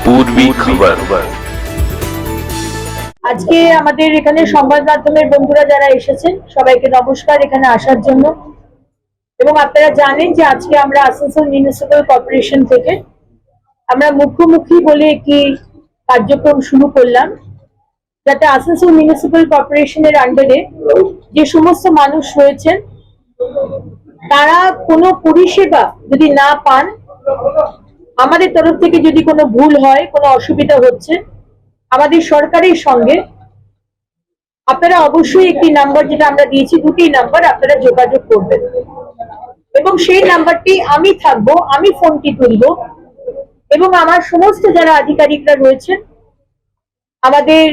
পূর্বী খবর। আজকে আমাদের এখানে সংবাদ মাধ্যমের বন্ধুরা যারা এসেছেন সবাইকে নমস্কার এখানে আসার জন্য। এবং আপনারা জানেন যে আজকে আমরা আসানসোল মিউনিসিপ্যাল কর্পোরেশন থেকে আমরা মুখোমুখি বলে একটি কার্যক্রম শুরু করলাম, যাতে আসানসোল মিউনিসিপ্যাল কর্পোরেশনের আন্ডারে যে সমস্ত মানুষ রয়েছেন তারা কোনো পরিষেবা যদি না পান, আমাদের তরফ থেকে যদি কোনো ভুল হয়, কোনো অসুবিধা হচ্ছে, আমাদের সরকারের সঙ্গে আপনারা অবশ্যই একটি নাম্বার যেটা আমরা দিয়েছি, দুটি নাম্বার আপনারা যোগাযোগ করবেন এবং সেই নাম্বারটি আমি থাকবো, আমি ফোনটি তুলবো এবং আমার সমস্ত যারা আধিকারিকরা রয়েছেন, আমাদের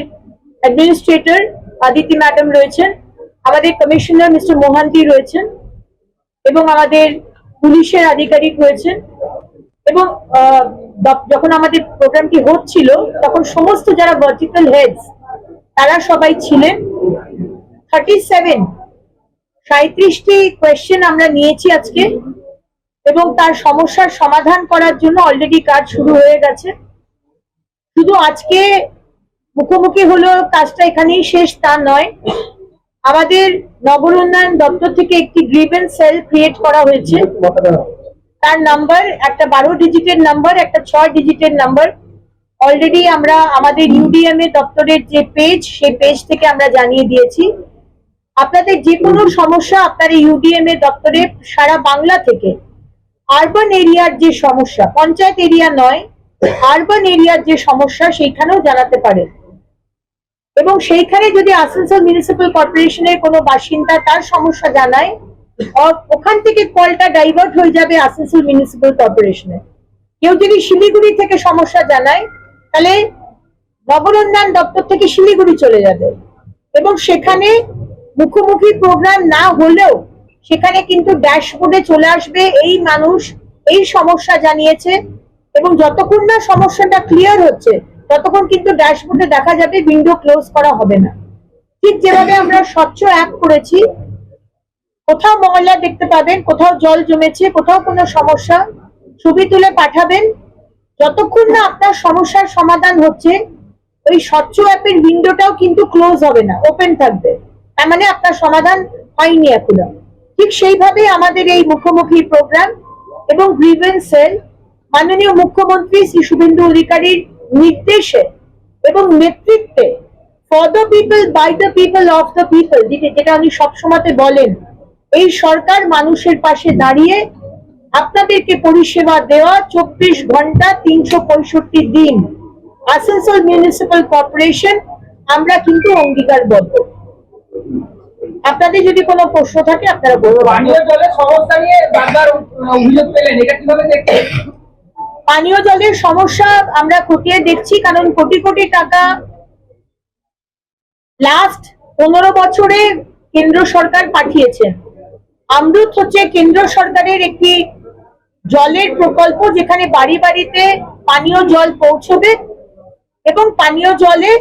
অ্যাডমিনিস্ট্রেটর আদিতি ম্যাডাম রয়েছেন, আমাদের কমিশনার মিস্টার মোহান্তি রয়েছেন এবং আমাদের পুলিশের আধিকারিক রয়েছেন। এবং যখন আমাদের প্রোগ্রামটি হচ্ছিল তখন সমস্ত যারা ভার্টিক্যাল হেডস তারা সবাই ছিলেন। 37টি কোয়েশ্চেন আমরা নিয়েছি আজকে এবং তার সমস্যার সমাধান করার জন্য অলরেডি কাজ শুরু হয়ে গেছে। শুধু আজকে মুখোমুখি হলো কাজটা এখানেই শেষ তা নয়, আমাদের নগর উন্নয়ন দপ্তর থেকে একটি গ্রিভেন্স সেল ক্রিয়েট করা হয়েছে। তার নাম্বার একটা 12 ডিজিটের নাম্বার, একটা 6 ডিজিটের নাম্বার অলরেডি আমরা আমাদের ইউডিএমএ দপ্তরের যে পেজ, সেই পেজ থেকে আমরা জানিয়ে দিয়েছি। আপনাদের যে কোনো সমস্যা আপনারা ইউডিএমএ দপ্তরে সারা বাংলা থেকে আরবান এরিয়ার যে সমস্যা, পঞ্চায়েত এরিয়া নয়, আরবান এরিয়ার যে সমস্যা সেইখানেও জানাতে পারেন। এবং সেইখানে যদি আসানসোল মিউনিসিপ্যাল কর্পোরেশনের কোনো বাসিন্দা তার সমস্যা জানায়, ওখান থেকে কলটা ডাইভার্ট হয়ে যাবে আসানসোল মিউনিসিপ্যাল কর্পোরেশনে। কেউ যদি শিলিগুড়ি থেকে সমস্যা জানায় তাহলে নগর উন্নয়ন দপ্তর থেকে শিলিগুড়ি চলে যাবে এবং সেখানে মুখোমুখি প্রোগ্রাম না হলেও সেখানে কিন্তু ড্যাশবোর্ডে চলে আসবে এই মানুষ এই সমস্যা জানিয়েছে এবং যতক্ষণ না সমস্যাটা ক্লিয়ার হচ্ছে ততক্ষণ কিন্তু ড্যাশবোর্ডে দেখা যাবে, উইন্ডো ক্লোজ করা হবে না। ঠিক যেভাবে আমরা স্বচ্ছ অ্যাপ করেছি, কোথাও ময়লা দেখতে পাবেন, কোথাও জল জমেছে, কোথাও কোনো সমস্যা, ছবি তুলে পাঠাবেন। যতক্ষণ না আপনার সমস্যার সমাধান হচ্ছে ওই স্বচ্ছ অ্যাপের উইন্ডোটাও কিন্তু ক্লোজ হবে না, ওপেন থাকবে, তার মানে আপনার সমাধান হয়নি এখনো। ঠিক সেইভাবে আমাদের এই মুখোমুখি প্রোগ্রাম এবং গ্রিভেন্স সেল মাননীয় মুখ্যমন্ত্রী শ্রী শুভেন্দু অধিকারীর নির্দেশে এবং নেতৃত্বে for the people by the people of the people, যেটা উনি সবসময় বলেন, এই সরকার মানুষের পাশে দাঁড়িয়ে আপনাদেরকে পরিষেবা দেওয়া 24 ঘন্টা 365 দিন আসানসোল মিউনিসিপ্যাল কর্পোরেশন আমরা কিন্তু অঙ্গীকারবদ্ধ। আপনাদের যদি কোনো প্রশ্ন থাকে আপনারা বলুন। পানীয় জলের সমস্যা নিয়ে বারবার অভিযোগ পেলেন, এটা কিভাবে দেখছেন? পানীয় জলের সমস্যা আমরা খতিয়ে দেখছি, কারণ কোটি কোটি টাকা লাস্ট 15 বছরে কেন্দ্র সরকার পাঠিয়েছেন। অমৃত হচ্ছে কেন্দ্র সরকারের একটি জলের প্রকল্প, যেখানে বাড়ি বাড়িতে পানীয় জল পৌঁছবে এবং পানীয় জলে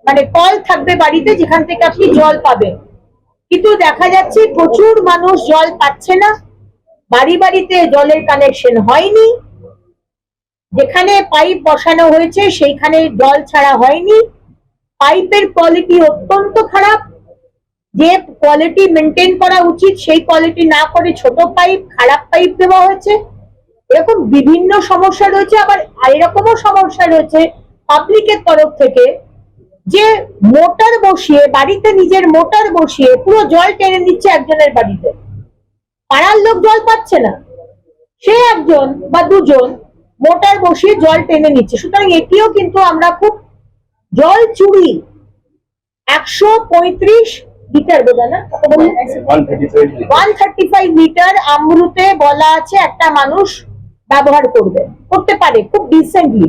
মানে কল থাকবে বাড়িতে যেখান থেকে আপনি জল পাবেন। কিন্তু দেখা যাচ্ছে প্রচুর মানুষ জল পাচ্ছে না, বাড়ি বাড়িতে জলের কানেকশন হয়নি, যেখানে পাইপ বসানো হয়েছে সেইখানে জল ছাড়া হয়নি, পাইপের কোয়ালিটি অত্যন্ত খারাপ, যে কোয়ালিটি মেনটেন করা উচিত সেই কোয়ালিটি না করে ছোট পাইপ, খারাপ পাইপ দেওয়া হয়েছে। এরকম বিভিন্ন সমস্যা রয়েছে। আবার এরকমও সমস্যা রয়েছে পাবলিকের তরফ থেকে যে মোটর বসিয়ে বাড়িতে নিজের মোটর বসিয়ে পুরো জল টেনে নিচ্ছে একজনের বাড়িতে, পাড়ার লোক জল পাচ্ছে না, সে একজন বা দুজন মোটর বসিয়ে জল টেনে নিচ্ছে। সুতরাং এটিও কিন্তু আমরা খুব জল চুরি 135 লিটার বোধ হয় না, 135 লিটার আমরুতে বলা আছে একটা মানুষ ব্যবহার করতে পারে খুব ডিসেন্টলি।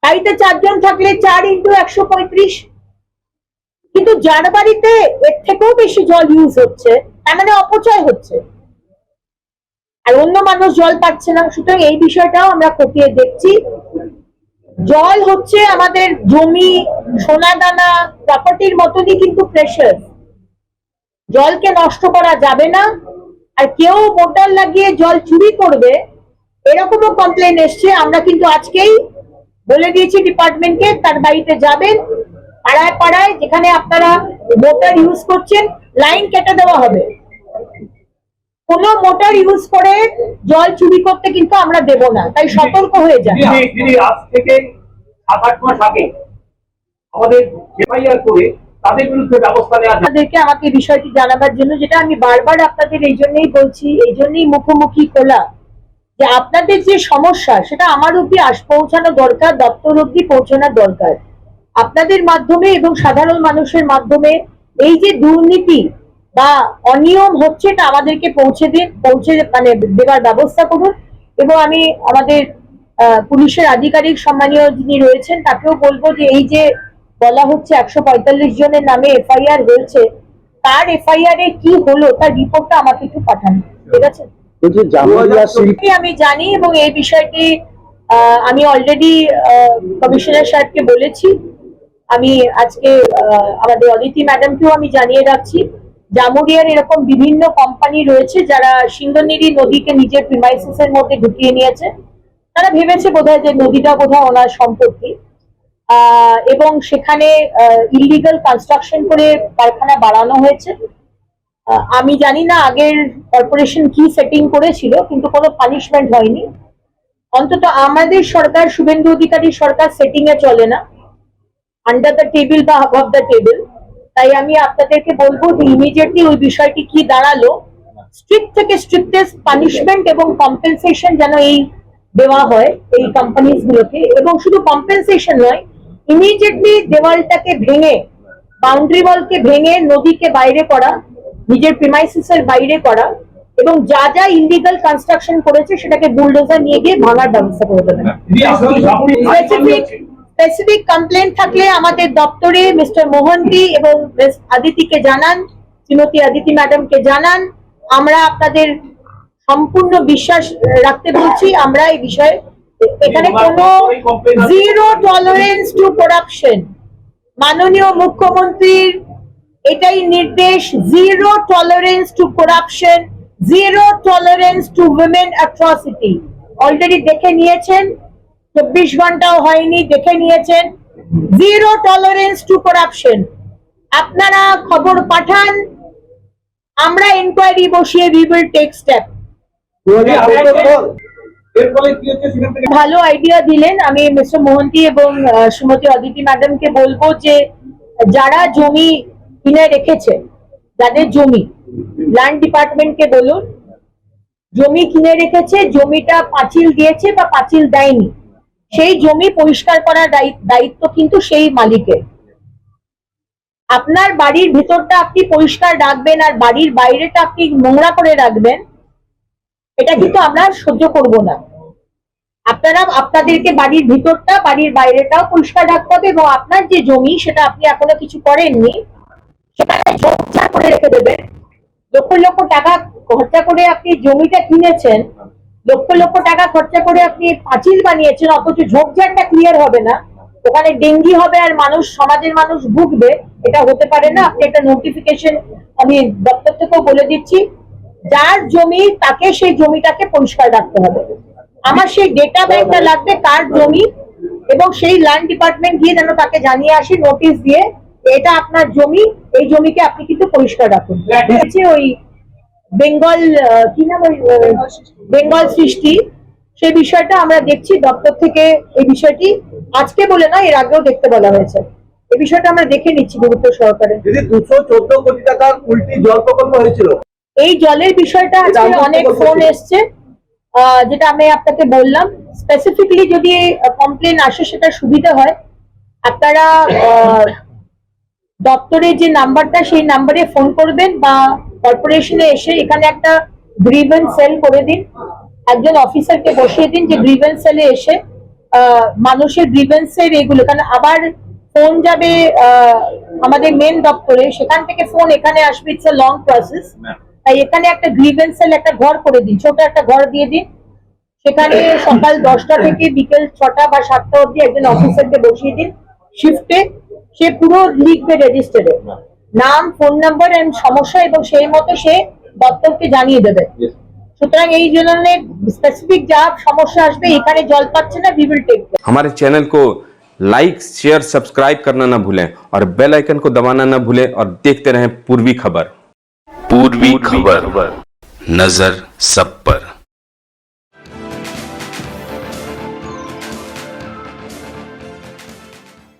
বাড়িতে 4 জন থাকলে 4 × 135, কিন্তু যার বাড়িতে এর থেকেও বেশি জল ইউজ হচ্ছে তার মানে অপচয় হচ্ছে আর অন্য মানুষ জল পাচ্ছে না। সুতরাং এই বিষয়টাও আমরা খতিয়ে দেখছি। জল হচ্ছে আমাদের জমি, সোনাদানা, প্রপার্টির মতনই কিন্তু প্রেশাস। জলকে নষ্ট করা যাবে না, আর কেউ মোটর লাগিয়ে জল চুরি করবে এরকমও কমপ্লেন এসছে। আমরা কিন্তু আজকেই বলে দিয়েছি ডিপার্টমেন্টকে, তার বাড়িতে যাবেন, পাড়ায় পাড়ায় যেখানে আপনারা মোটর ইউজ করছেন লাইন কেটে দেওয়া হবে। কোনো মোটর ইউজ করে জল চুরি করতে কিন্তু আমরা দেব না, তাই সতর্ক হয়ে যান। আজ থেকে 7-8 মাস আগে আমাদের এফআইআর করে তাদের বিরুদ্ধে ব্যবস্থা নেওয়া যায়। আপনাদেরকে আমাকে এই বিষয়টি জানাবার জন্য, যেটা আমি বারবার আপনাদের এই জন্যই বলছি, এই জন্যই মুখোমুখি খোলা, যে আপনাদের যে সমস্যা সেটা আমার অব্দি পৌঁছানো দরকার, দপ্তর অব্দি পৌঁছানোর দরকার। আপনাদের মাধ্যমে এবং সাধারণ মানুষের মাধ্যমে এই যে দুর্নীতি বা অনিয়ম হচ্ছে এটা আমাদেরকে পৌঁছে মানে দেওয়ার ব্যবস্থা করুন। এবং আমি আমাদের পুলিশের আধিকারিক সম্মানীয় যিনি রয়েছেন তাকেও বলবো যে এই যে বলা হচ্ছে 145 জনের নামে এফআইআর হয়েছে, তার এফআইআর এ কি হলো তার রিপোর্টটা আমাকে একটু পাঠান, ঠিক আছে? আমি জানি এবং এই বিষয়টি আমি অলরেডি কমিশনার সাহেবকে বলেছি। আমি আজকে আমাদের অদিতি ম্যাডামকেও আমি জানিয়ে রাখছি, জামুরিয়ার এরকম বিভিন্ন কোম্পানি রয়েছে যারা সিংহনীরি নদীকে নিজের প্রিমাইসিস এর মধ্যে ঢুকিয়ে নিয়েছে। তারা ভেবেছে বোধহয় যে নদীটা বোধহয় ওনার সম্পত্তি, এবং সেখানে ইলিগাল কনস্ট্রাকশন করে কারখানা বাড়ানো হয়েছে। আমি জানি না আগের কর্পোরেশন কি সেটিং করেছিল, কিন্তু কোনো পানিশমেন্ট হয়নি। অন্তত আমাদের সরকার, শুভেন্দু অধিকারী সরকার সেটিং এ চলে না, আন্ডার দ্য টেবিল বা অ্যাবভ দ্য টেবিল। তাই আমি আপনাদেরকে বলবো যে ইমিডিয়েটলি ওই বিষয়টি কি দাঁড়ালো, স্ট্রিক্ট থেকে স্ট্রিক্টেস্ট পানিশমেন্ট এবং কম্পেনসেশন যেন এই দেওয়া হয় এই কোম্পানিজ গুলোকে। এবং শুধু কম্পেনসেশন নয়, ইমিডিয়েটলি দেওয়ালটাকে ভেঙে, বাউন্ডারি ওয়ালকে ভেঙে নদীকে বাইরে করা, নিজের প্রিমাইসিস এর বাইরে করা, এবং যা যা ইলিগাল কনস্ট্রাকশন করেছে সেটাকে বুলডোজার নিয়ে গিয়ে ভাঙার ব্যবস্থা করে দেবেন। স্পেসিফিক কমপ্লেন থাকলে আমাদের দপ্তরে মিস্টার মোহন্তি এবং মিস আদিতিকে জানান, শ্রীমতী আদিতি ম্যাডামকে জানান। আমরা আপনাদের সম্পূর্ণ বিশ্বাস রাখতে বলছি, আমরা এই বিষয়ে এখানে কোনো জিরো টলারেন্স টু করাপশন। মাননীয় মুখ্যমন্ত্রীর এটাই নির্দেশ, zero tolerance two corruption, zero tolerance two women atrocity. Already দেখে নিয়েছেন, 24 ঘন্টাও হয়নি, দেখে নিয়েছেন। Zero tolerance two corruption. আপনারা খবর পাঠান, আমরা ইনকোয়ারি বসিয়ে উই উইল টেক স্টেপ। ভালো আইডিয়া দিলেন। আমি মিস্টার মোহন্তি এবং শ্রীমতী অদিতি ম্যাডামকে বলবো যে যারা জমি কিনে রেখেছে, যাদের জমি, ল্যান্ড ডিপার্টমেন্টকে বলুন, জমি কিনে রেখেছে, জমিটা পাঁচিল দিয়েছে বা পাঁচিল দেয়নি, সেই জমি পরিষ্কার করার দায়িত্ব কিন্তু সেই মালিকের। আপনার বাড়ির ভিতরটা আপনি পরিষ্কার রাখবেন আর বাড়ির বাইরেটা আপনি নোংরা করে রাখবেন, এটা কিন্তু আমরা সহ্য করব না। আপনারা আপনাদেরকে বাড়ির ভিতরটা, বাড়ির বাইরেটাও পরিষ্কার রাখতে হবে, এবং আপনার যে জমি সেটা আপনি এখনো কিছু করেননি সেখানে ঝোপঝাড় করে রেখে দেবেন। লক্ষ লক্ষ টাকা খরচা করে আপনি জমিটা কিনেছেন, লক্ষ লক্ষ টাকা খরচা করে আপনি পাঁচিল বানিয়েছেন, অথচ ঝোপঝাড়টা ক্লিয়ার হবে না, ওখানে ডেঙ্গি হবে আর মানুষ, সমাজের মানুষ ভুগবে। এটা হতে পারে না। আপনি একটা নোটিফিকেশন আমি দপ্তর থেকেও বলে দিচ্ছি, যার জমি তাকে সেই জমিটাকে পরিষ্কার রাখতে হবে। আমার সেই ডেটা ব্যাংকটা লাগবে, কার জমি, এবং সেই ল্যান্ড ডিপার্টমেন্ট গিয়ে যেন তাকে জানিয়ে আসি, নোটিশ দিয়ে এটা আপনার জমি, এই জমিকে আপনি কিন্তু পরিষ্কার রাখুন। ওই বেঙ্গল কি নাম, ওই বেঙ্গল সৃষ্টি, সেই বিষয়টা আমরা দেখছি দপ্তর থেকে। এই বিষয়টি আজকে বলে না, এর আগেও দেখতে বলা হয়েছে। এই বিষয়টা আমরা দেখে নিচ্ছি গুরুত্ব সহকারে। 214 কোটি টাকার উল্টি জল প্রকল্প হয়েছিল, এই জলের বিষয়টা আজকে অনেক ফোন এসছে, যেটা আমি আপনাকে বললাম। স্পেসিফিকলি যদি কমপ্লেন আসে সেটা সুবিধা হয়, আপনারা দপ্তরের যে নাম্বারটা সেই নাম্বারে ফোন করবেন, বা কর্পোরেশনে এসে এখানে একটা গ্রিভেন্স সেল করে দিন, একজন অফিসারকে বসিয়ে দিন যে গ্রিভেন্স সেলে এসে মানুষের গ্রিভেন্সের এগুলো, কারণ আবার ফোন যাবে আমাদের মেন দপ্তরে, সেখান থেকে ফোন এখানে আসবে, ইটস এ লং প্রসেস। তাই এখানে একটা গ্রিভেন্স সেল, একটা ঘর করে দিন, ছোট একটা ঘর দিয়ে দিন, সেখানে সকাল 10টা থেকে বিকেল 6টা বা 7টা অবধি একজন অফিসারকে বসিয়ে দিন শিফটে। সে পুরো লিখবে রেজিস্টারে নাম, ফোন নাম্বার এন্ড সমস্যা, এবং সেই মতো সে দপ্তরকে জানিয়ে দেবে। সুতরাং এই জন্য স্পেসিফিক যা সমস্যা আসবে এখানে জল পাচ্ছে না, উই উইল টেক। हमारे चैनल को लाइक शेयर सब्सक्राइब करना ना भूलें और बेल आइकन को दबाना ना भूलें और देखते रहें पूर्वी खबर। पूर्वी खबर, नजर सब